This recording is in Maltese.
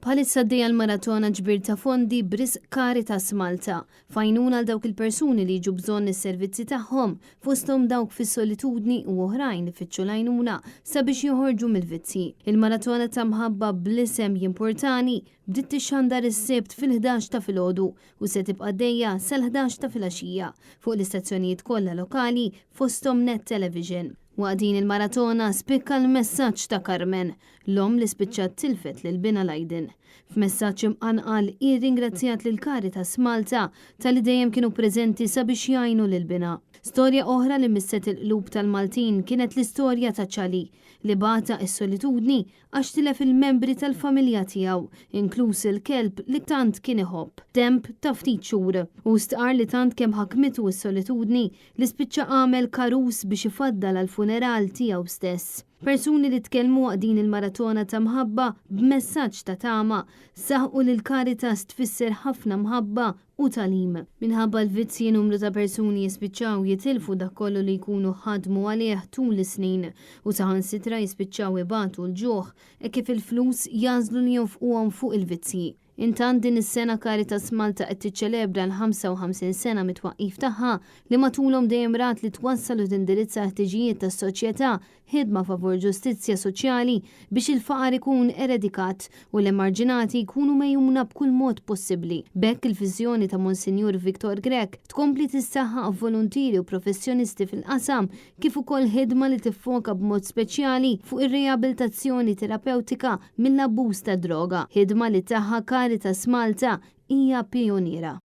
Bħalissa d-dejja l-maratona ġbir ta' fondi b'risq Caritas Malta, fajnuna għal dawk il-persuni li jiġu bżonn is-servizzi tagħhom fosthom dawk fis-solitudni u oħrajn li fitxu l-għajnuna sabiex joħorġu mill-vizzi. Il-maratona ta' mħabba bl-isem Jimportani bdiet tixxandar is-sebt fil-11 ta' filgħodu u se tibqa' dejja sal-11 ta' filgħaxija fuq l-istazzjonijiet kollha lokali fosthom Net Television. Waqt din il-maratona spikka l-messaġġ ta' Carmen, l-om li spiċċat tilfet lil Bina Lajdin. F'messaġġ imqanqal irringrazzjat lil Caritas Malta tal-li dejjem kienu preżenti sabiex jgħinu lil Bina. Storja oħra li misset il-qlub tal-Maltin kienet l-istorja ta' ċali li bata is-solitudni għax tilef il-membri tal-familja tiegħu, inkluż il-kelb li tant kien iħobb. Temp ta' ftit xhur u stqar li tant kemm ħakmitu s-solitudni li spiċċa għamel karus biex ifaddal għall-funeral tiegħu stess. Persuni li tkellmu waqt din il-maratona ta' mħabba b'messaġġ ta' tama saħqu li l-Caritas tfisser ħafna mħabba u talim. Minħabba l-vizzi numru ta' persuni jispiċċaw jitilfu dak kollu li jkunu ħadmu għalih tul is-snin u saħansitra jispiċċaw ibatu l-ġuħ e kif il-flus jażlu li jonfquhom fuq il-vizzi. Intant din is-sena Caritas Malta qed tiċċelebra l-55 sena mit-twaqqif tagħha li matulhom dejjem rat li twassal u tindirizza ħtiġijiet tas-soċjetà ħidma favur ġustizzja soċjali biex il-faqar ikun eredikat u l-emarġinati jkunu mejjuna b'kull mod possibbli. Bekk il-viżjoni ta' Monsinjur Viktor Grek tkompli tissaħħaq volontieri u professjonisti fil-qasam kif ukoll ħidma li tiffoka b'mod speċjali fuq ir-riabilitazzjoni terapewtika mill-abbuż tad droga. Ħidma li tagħha Caritas Malta hija pioniera.